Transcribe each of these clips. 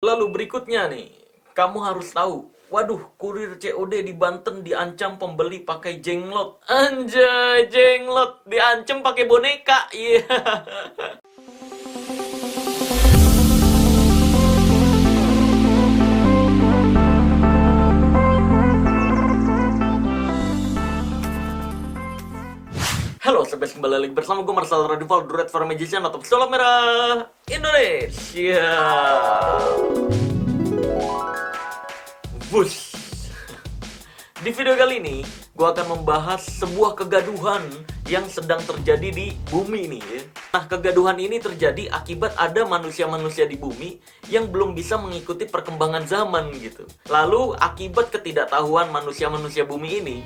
Lalu berikutnya nih, kamu harus tahu. Waduh, kurir COD di Banten diancam pembeli pakai jenglot. Anjay, jenglot diancam pakai boneka. Iya. Halo, sobat, kembali lagi bersama gue Marcel Radival, The Red Fire Magician atau Pesulap Merah Indonesia. Wush. Di video kali ini, gue akan membahas sebuah kegaduhan yang sedang terjadi di bumi ini ya. Nah, kegaduhan ini terjadi akibat ada manusia-manusia di bumi yang belum bisa mengikuti perkembangan zaman gitu. Lalu, akibat ketidaktahuan manusia-manusia bumi ini,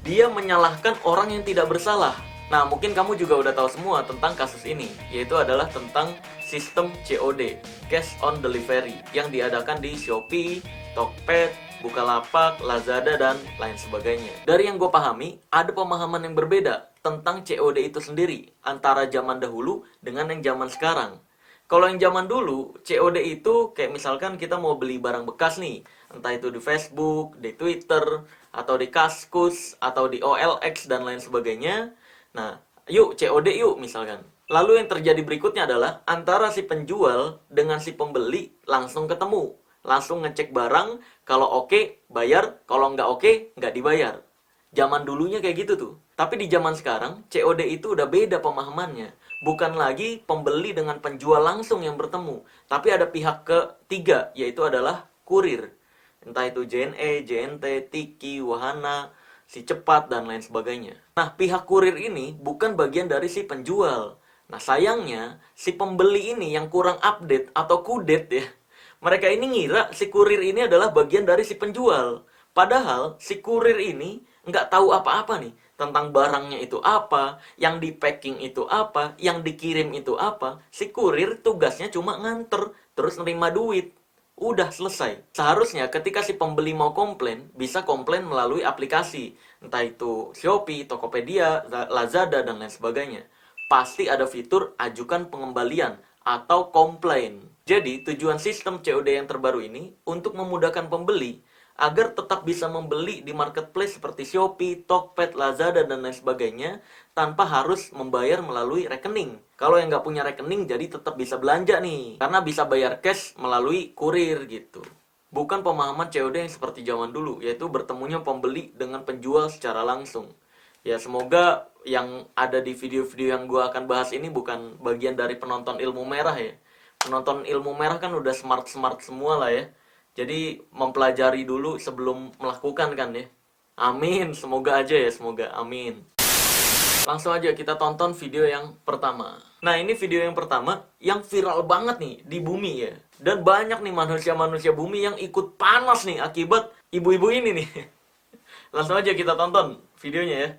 dia menyalahkan orang yang tidak bersalah. Nah, mungkin kamu juga udah tahu semua tentang kasus ini, yaitu adalah tentang sistem COD, Cash on Delivery, yang diadakan di Shopee, Tokped, Bukalapak, Lazada, dan lain sebagainya. Dari yang gue pahami, ada pemahaman yang berbeda tentang COD itu sendiri, antara zaman dahulu dengan yang zaman sekarang. Kalau yang zaman dulu, COD itu kayak misalkan kita mau beli barang bekas nih, entah itu di Facebook, di Twitter, atau di Kaskus, atau di OLX, dan lain sebagainya. Nah, yuk COD yuk misalkan. Lalu yang terjadi berikutnya adalah antara si penjual dengan si pembeli langsung ketemu. Langsung ngecek barang, kalau oke bayar, kalau nggak oke nggak dibayar. Zaman dulunya kayak gitu tuh. Tapi di zaman sekarang, COD itu udah beda pemahamannya. Bukan lagi pembeli dengan penjual langsung yang bertemu. Tapi ada pihak ketiga, yaitu adalah kurir. Entah itu JNE, JNT, Tiki, Wahana, si cepat, dan lain sebagainya. Nah, pihak kurir ini bukan bagian dari si penjual. Nah, sayangnya, si pembeli ini yang kurang update atau kudet ya. Mereka ini ngira si kurir ini adalah bagian dari si penjual. Padahal, si kurir ini nggak tahu apa-apa nih tentang barangnya itu apa, yang di packing itu apa, yang dikirim itu apa. Si kurir tugasnya cuma nganter, terus nerima duit. Udah selesai. Seharusnya ketika si pembeli mau komplain, bisa komplain melalui aplikasi. Entah itu Shopee, Tokopedia, Lazada, dan lain sebagainya. Pasti ada fitur ajukan pengembalian atau komplain. Jadi, tujuan sistem COD yang terbaru ini untuk memudahkan pembeli agar tetap bisa membeli di marketplace seperti Shopee, Tokped, Lazada, dan lain sebagainya tanpa harus membayar melalui rekening. Kalau yang nggak punya rekening, jadi tetap bisa belanja nih. Karena bisa bayar cash melalui kurir gitu. Bukan pemahaman COD yang seperti zaman dulu, yaitu bertemunya pembeli dengan penjual secara langsung. Ya, semoga yang ada di video-video yang gue akan bahas ini bukan bagian dari penonton ilmu merah ya. Penonton ilmu merah kan udah smart-smart semua lah ya. Jadi mempelajari dulu sebelum melakukan kan ya. Amin, semoga aja ya, semoga. Amin. Langsung aja kita tonton video yang pertama. Nah, ini video yang pertama yang viral banget nih di bumi ya. Dan banyak nih manusia-manusia bumi yang ikut panas nih akibat ibu-ibu ini nih. Langsung aja kita tonton videonya ya.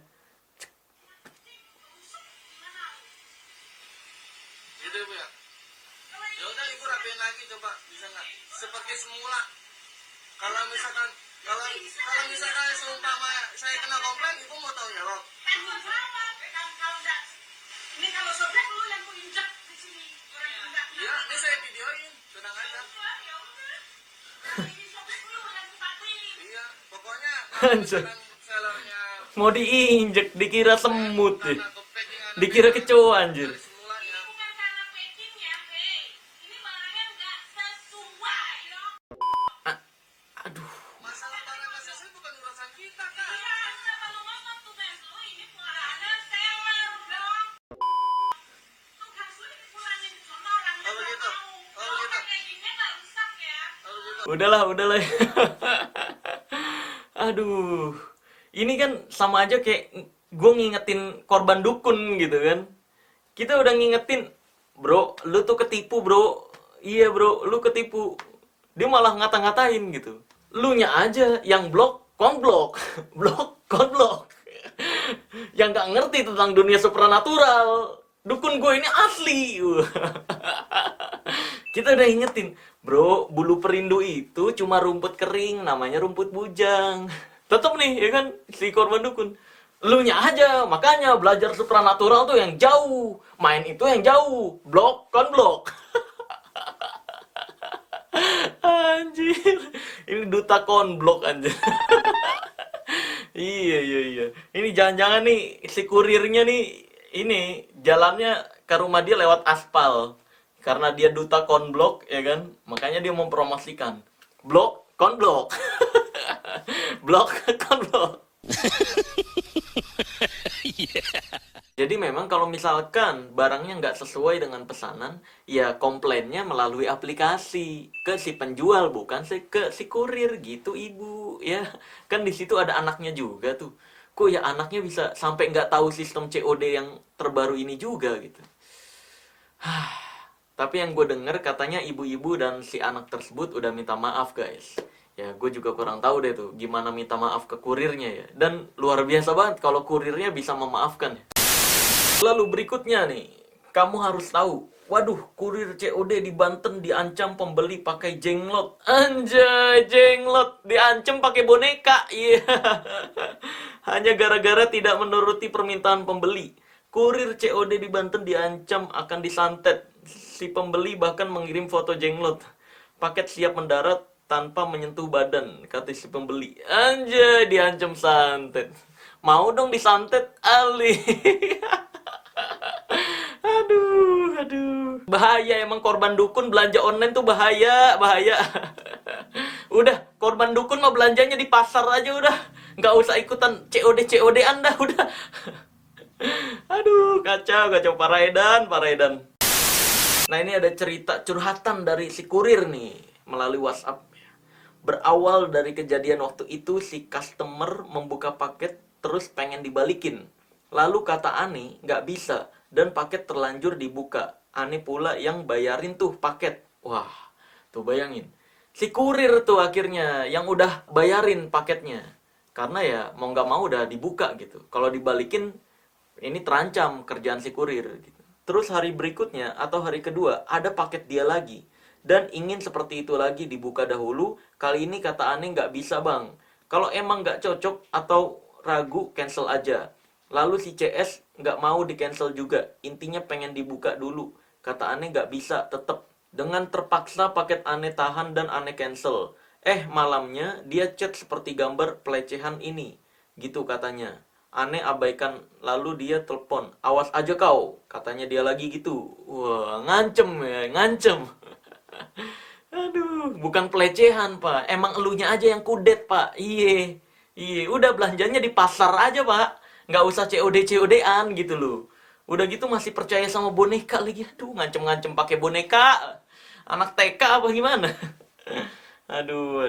Gitu ya, Bu ya? Ya udah Ibu rapiin lagi coba, bisa nggak? Seperti semula. Kalau misalkan seumpama saya kena komplain, Ibu mau tahu jawab? Ini kalau sobek lu yang ku injek di sini. Iya, ini saya videoin, tenang aja. Ini sobek lu yang ku patuin. Iya, pokoknya kalau misalkan sellernya Mau diinjek, dikira semut ya. karena ke packingan Dikira kecoa anjir. dari semulanya. Ini bukan karena packing ya, hei. Ini barangnya nggak sesuai, loh. Aduh. Masalah barang nggak sesuai bukan urusan kita, Kak. Iya, kenapa lu ngomong tugas lu? Ini pengarahannya seller, dong. Tugas lu dipulangin ke sono, orangnya Oh, nggak begitu. mau. Oh, Kalau begitu. packingnya nggak rusak ya. Kalau gitu. Udahlah. Aduh. Ini kan sama aja kayak gue ngingetin korban dukun gitu kan. Kita udah ngingetin, bro, lu tuh ketipu bro. Iya bro, lu ketipu. Dia malah ngata-ngatain gitu. Lu nya aja yang blok, konblok. Blok, konblok. Yang gak ngerti tentang dunia supranatural. Dukun gue ini asli. Kita udah ingetin, bro, bulu perindu itu cuma rumput kering, namanya rumput bujang. Tetep nih, ya kan, si korban dukun. Lu nya aja, makanya belajar supranatural tuh yang jauh. Main itu yang jauh. Blok, konblok. anjir. Ini duta konblok anjir. Iya. Ini jangan-jangan nih si kurirnya nih ini jalannya ke rumah dia lewat aspal. Karena dia duta konblok ya kan, makanya dia mempromosikan blok konblok. Blok konblok. Jadi memang kalau misalkan barangnya nggak sesuai dengan pesanan, ya komplainnya melalui aplikasi ke si penjual, bukan ke si kurir gitu ibu. Ya kan di situ ada anaknya juga tuh. Kok ya anaknya bisa sampai nggak tahu sistem COD yang terbaru ini juga gitu. Tapi yang gue denger katanya ibu-ibu dan si anak tersebut udah minta maaf guys. Ya gue juga kurang tahu deh tuh gimana minta maaf ke kurirnya ya. Dan luar biasa banget kalau kurirnya bisa memaafkan ya. Lalu berikutnya nih, kamu harus tahu. Waduh, kurir COD di Banten diancam pembeli pakai jenglot. Anjay, jenglot diancam pakai boneka. Iya. Hanya gara-gara tidak menuruti permintaan pembeli. Kurir COD di Banten diancam akan disantet. Si pembeli bahkan mengirim foto jenglot. Paket siap mendarat tanpa menyentuh badan, kata si pembeli. Anjay, diancam santet. Mau dong disantet, Ali. Aduh. Bahaya emang korban dukun belanja online tuh bahaya. Udah, korban dukun mah belanjanya di pasar aja udah. Nggak usah ikutan COD Anda udah. Aduh, kacau Pak Raidan. Nah, ini ada cerita curhatan dari si kurir nih melalui WhatsApp. Berawal dari kejadian waktu itu si customer membuka paket terus pengen dibalikin. Lalu kata Ani nggak bisa dan paket terlanjur dibuka. Ani pula yang bayarin tuh paket. Wah, tuh bayangin. Si kurir tuh akhirnya yang udah bayarin paketnya. Karena ya mau nggak mau udah dibuka gitu. Kalau dibalikin ini terancam kerjaan si kurir gitu. Terus hari berikutnya atau hari kedua ada paket dia lagi. Dan ingin seperti itu lagi dibuka dahulu. Kali ini kata Ani nggak bisa bang. Kalau emang nggak cocok atau ragu cancel aja. Lalu si CS nggak mau di cancel juga. Intinya pengen dibuka dulu. Kata Ane nggak bisa tetep. Dengan terpaksa paket Ane tahan dan Ane cancel. Malamnya dia chat seperti gambar pelecehan ini. Gitu katanya. Ane abaikan lalu dia telepon. Awas aja kau. Katanya dia lagi gitu. Wah, ngancem. Aduh, bukan pelecehan pak. Emang elunya aja yang kudet pak. Iye, udah belanjanya di pasar aja pak. Nggak usah COD-an gitu loh. Udah gitu masih percaya sama boneka lagi. Aduh, ngancem-ngancem pakai boneka. Anak TK apa gimana? Aduh.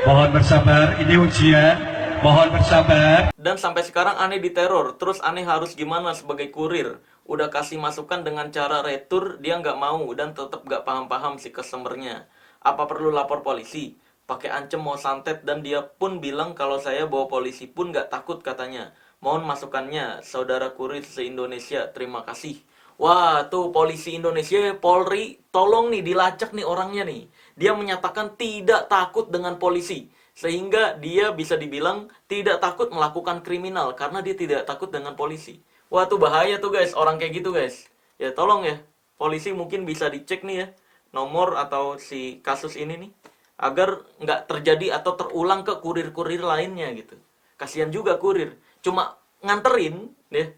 Mohon bersabar, ini ujian. Mohon bersabar. Dan sampai sekarang Ane diteror. Terus Ane harus gimana sebagai kurir? Udah kasih masukan dengan cara retur, dia nggak mau dan tetap nggak paham-paham si customernya. Apa perlu lapor polisi? Pakai ancam mau santet dan dia pun bilang kalau saya bawa polisi pun nggak takut katanya. Mohon masukannya, saudara kurir se-Indonesia. Terima kasih. Wah, tuh polisi Indonesia, Polri, tolong nih dilacak nih orangnya nih. Dia menyatakan tidak takut dengan polisi. Sehingga dia bisa dibilang tidak takut melakukan kriminal karena dia tidak takut dengan polisi. Wah, tuh bahaya tuh guys, orang kayak gitu guys. Ya tolong ya, polisi mungkin bisa dicek nih ya, nomor atau si kasus ini nih. Agar nggak terjadi atau terulang ke kurir-kurir lainnya gitu. Kasihan juga kurir. Cuma nganterin ya,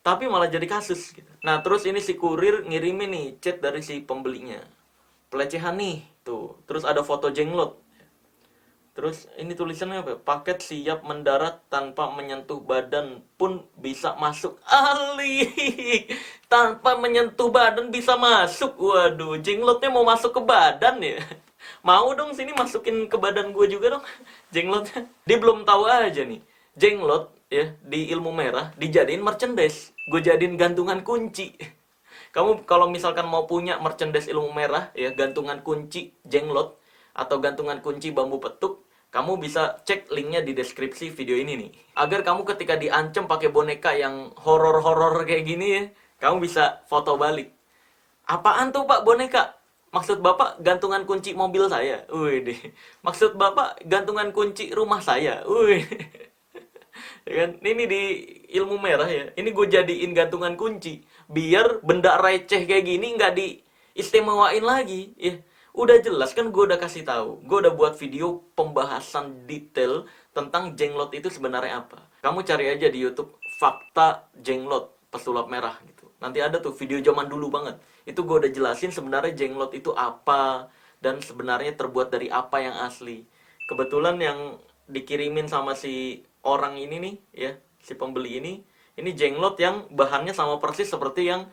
tapi malah jadi kasus gitu. Nah terus ini si kurir ngirimin nih chat dari si pembelinya, pelecehan nih tuh. Terus ada foto jenglot. Terus ini tulisannya apa? Paket siap mendarat tanpa menyentuh badan pun bisa masuk. Ali, tanpa menyentuh badan bisa masuk. Waduh, jenglotnya mau masuk ke badan ya? Mau dong sini masukin ke badan gue juga dong jenglotnya. Dia belum tahu aja nih. Jenglot ya di ilmu merah dijadiin merchandise. Gue jadiin gantungan kunci. Kamu kalau misalkan mau punya merchandise ilmu merah ya, gantungan kunci jenglot atau gantungan kunci bambu petuk, kamu bisa cek linknya di deskripsi video ini nih. Agar kamu ketika diancam pakai boneka yang horor-horor kayak gini ya, kamu bisa foto balik. Apaan tuh pak boneka? Maksud bapak gantungan kunci mobil saya? Wih deh. Maksud bapak gantungan kunci rumah saya? Wih. Ya kan? Ini di ilmu merah ya. Ini gue jadiin gantungan kunci biar benda receh kayak gini nggak diistimewain lagi. Ya. Udah jelas kan, gue udah kasih tahu. Gue udah buat video pembahasan detail tentang jenglot itu sebenarnya apa. Kamu cari aja di YouTube fakta jenglot pesulap merah gitu. Nanti ada tuh video zaman dulu banget. Itu gue udah jelasin sebenarnya jenglot itu apa dan sebenarnya terbuat dari apa yang asli. Kebetulan yang dikirimin sama si orang ini nih ya, si pembeli ini jenglot yang bahannya sama persis seperti yang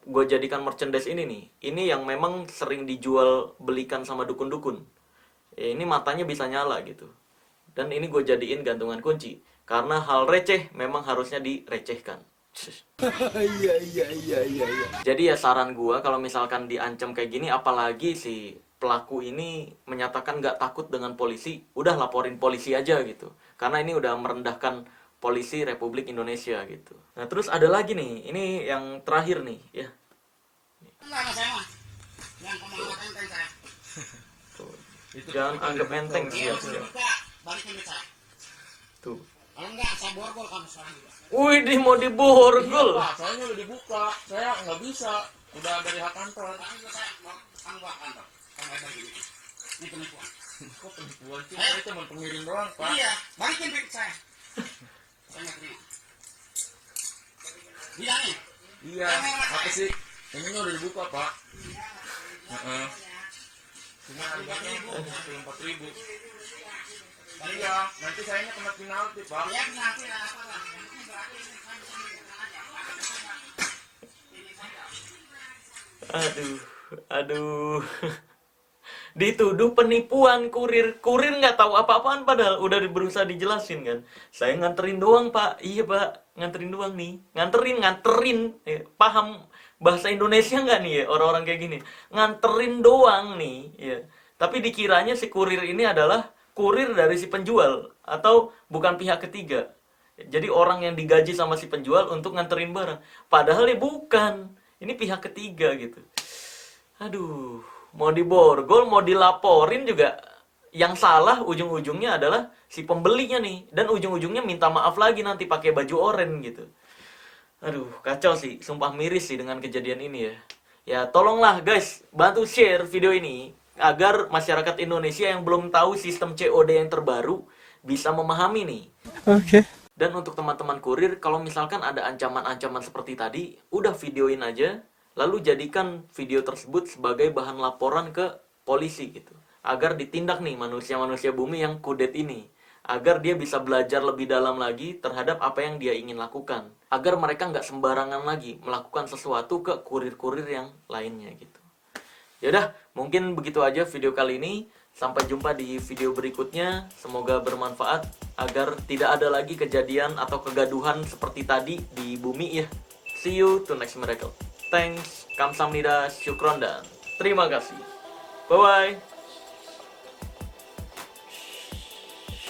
gue jadikan merchandise ini nih. Ini yang memang sering dijual belikan sama dukun-dukun. Ya, ini matanya bisa nyala gitu. Dan ini gue jadiin gantungan kunci. Karena hal receh memang harusnya direcehkan. Jadi ya saran gue, kalau misalkan diancam kayak gini, apalagi si pelaku ini menyatakan nggak takut dengan polisi, udah laporin polisi aja gitu. Karena ini udah merendahkan polisi Republik Indonesia gitu. Nah terus ada lagi nih, ini yang terakhir nih ya. Tuh. Jangan anggap enteng siap. Tuh. Kalau enggak, saya borgol kamu sekarang juga. Wih, mau diborgol. Pak, soalnya udah dibuka. Saya nggak bisa. Udah dari hak kantor. Tapi saya mau kantor. Kantor begini. Ini penipuan. Kok penipuan sih? Saya cuma pengirim doang, Pak. Iya, balikin duit saya. Saya nggak terima. Bilangin. Iya, apa sih? Ini udah dibuka, Pak. Cuma harganya 4.000. Iya, nanti sayanya kena penalti, Pak. Iya, penalti lah. Aduh. Dituduh penipuan kurir nggak tahu apa-apaan, padahal udah berusaha dijelasin kan. Saya nganterin doang, Pak. Iya, Pak, nganterin doang nih. Nganterin. Paham bahasa Indonesia nggak nih ya orang-orang kayak gini? Nganterin doang nih ya. Tapi dikiranya si kurir ini adalah kurir dari si penjual atau bukan pihak ketiga. Jadi orang yang digaji sama si penjual untuk nganterin barang. Padahal ya bukan. Ini pihak ketiga gitu. Aduh, mau diborgol, mau dilaporin juga yang salah ujung-ujungnya adalah si pembelinya nih. Dan ujung-ujungnya minta maaf lagi nanti pakai baju oranye gitu. Aduh, kacau sih. Sumpah miris sih dengan kejadian ini ya. Ya, tolonglah guys, bantu share video ini agar masyarakat Indonesia yang belum tahu sistem COD yang terbaru bisa memahami nih. Oke. Dan untuk teman-teman kurir, kalau misalkan ada ancaman-ancaman seperti tadi, udah videoin aja, lalu jadikan video tersebut sebagai bahan laporan ke polisi gitu. Agar ditindak nih manusia-manusia bumi yang kudet ini. Agar dia bisa belajar lebih dalam lagi terhadap apa yang dia ingin lakukan. Agar mereka nggak sembarangan lagi melakukan sesuatu ke kurir-kurir yang lainnya gitu. Yaudah, mungkin begitu aja video kali ini. Sampai jumpa di video berikutnya. Semoga bermanfaat agar tidak ada lagi kejadian atau kegaduhan seperti tadi di bumi ya. See you to next miracle. Thanks, kamsahamnida, syukron dan terima kasih. Bye bye.